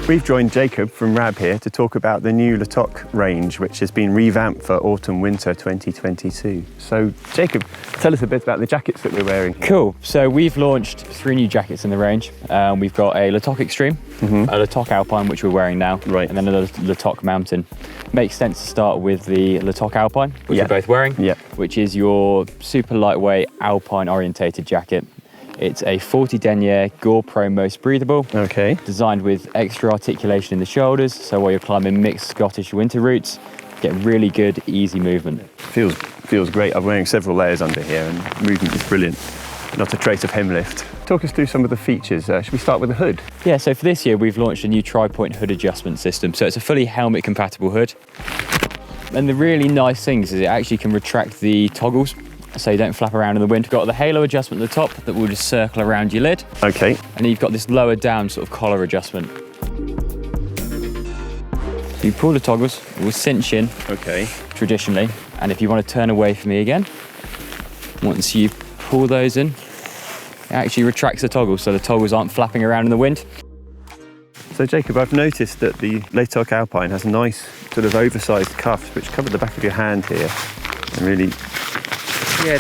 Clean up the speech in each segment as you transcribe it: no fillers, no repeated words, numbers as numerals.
We've joined Jacob from Rab here to talk about the new Latok range, which has been revamped for autumn-winter 2022. So, Jacob, tell us a bit about the jackets that we're wearing. Cool. So we've launched 3 new jackets in the range. We've got a Latok Extreme, a Latok Alpine, which we're wearing now, Right. and then a Latok Mountain. Makes sense to start with the Latok Alpine, which we're both wearing, which is your super lightweight Alpine-orientated jacket. It's a 40 denier Gore Pro Most Breathable, designed with extra articulation in the shoulders, so while you're climbing mixed Scottish winter routes, get really good, easy movement. Feels great. I'm wearing several layers under here and movement is brilliant. Not a trace of hem lift. Talk us through some of the features. Should we start with the hood? Yeah, so for this year, we've launched a new tri-point hood adjustment system. So it's a fully helmet-compatible hood. And the really nice thing is it actually can retract the toggles, so you don't flap around in the wind. We've got the halo adjustment at the top that will just circle around your lid. Okay. And then you've got this lower down sort of collar adjustment. You pull the toggles, it will cinch in traditionally. And if you want to turn away from me again, once you pull those in, it actually retracts the toggles, so the toggles aren't flapping around in the wind. So Jacob, I've noticed that the Latok Alpine has nice sort of oversized cuffs which cover the back of your hand here and really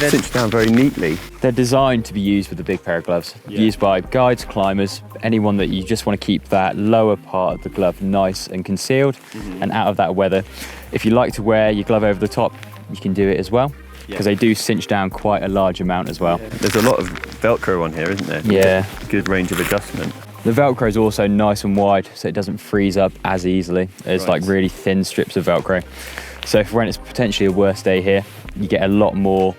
cinch down very neatly. They're designed to be used with a big pair of gloves, used by guides, climbers, anyone that you just want to keep that lower part of the glove nice and concealed and out of that weather. If you like to wear your glove over the top, you can do it as well, because they do cinch down quite a large amount as well. There's a lot of Velcro on here, isn't there? Yeah. Good range of adjustment. The Velcro is also nice and wide, so it doesn't freeze up as easily. It's like really thin strips of Velcro. So for when it's potentially a worse day here, you get a lot more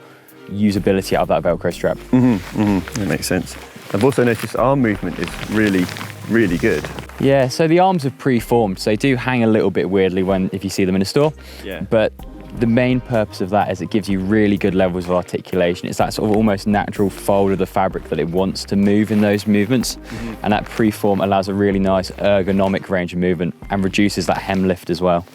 usability out of that Velcro strap. That makes sense. I've also noticed arm movement is really good. Yeah, so the arms are pre-formed, so they do hang a little bit weirdly if you see them in a store. But the main purpose of that is it gives you really good levels of articulation. It's that sort of almost natural fold of the fabric that it wants to move in those movements. And that pre-form allows a really nice ergonomic range of movement and reduces that hem lift as well.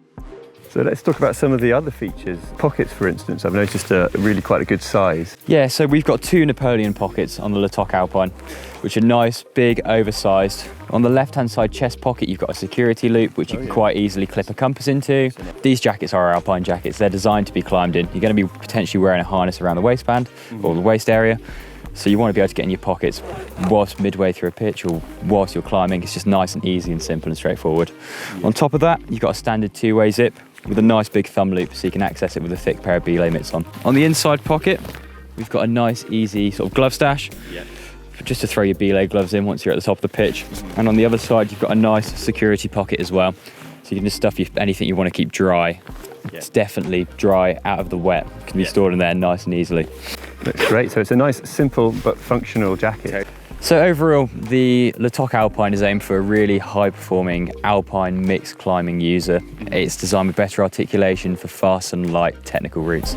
So let's talk about some of the other features. Pockets, for instance, I've noticed are really quite a good size. Yeah, so we've got 2 Napoleon pockets on the Latok Alpine, which are nice, big, oversized. On the left-hand side chest pocket, you've got a security loop, which you can quite easily clip a compass into. These jackets are Alpine jackets. They're designed to be climbed in. You're going to be potentially wearing a harness around the waistband or the waist area. So you want to be able to get in your pockets whilst midway through a pitch or whilst you're climbing. It's just nice and easy and simple and straightforward. On top of that, you've got a standard 2-way zip with a nice big thumb loop, so you can access it with a thick pair of belay mitts on. On the inside pocket, we've got a nice, easy sort of glove stash, just to throw your belay gloves in once you're at the top of the pitch. And on the other side, you've got a nice security pocket as well, so you can just stuff anything you want to keep dry. It's definitely dry, out of the wet. It can be stored in there nice and easily. Looks great. So it's a nice, simple but functional jacket. So overall, the Latok Alpine is aimed for a really high-performing alpine mixed climbing user. It's designed with better articulation for fast and light technical routes.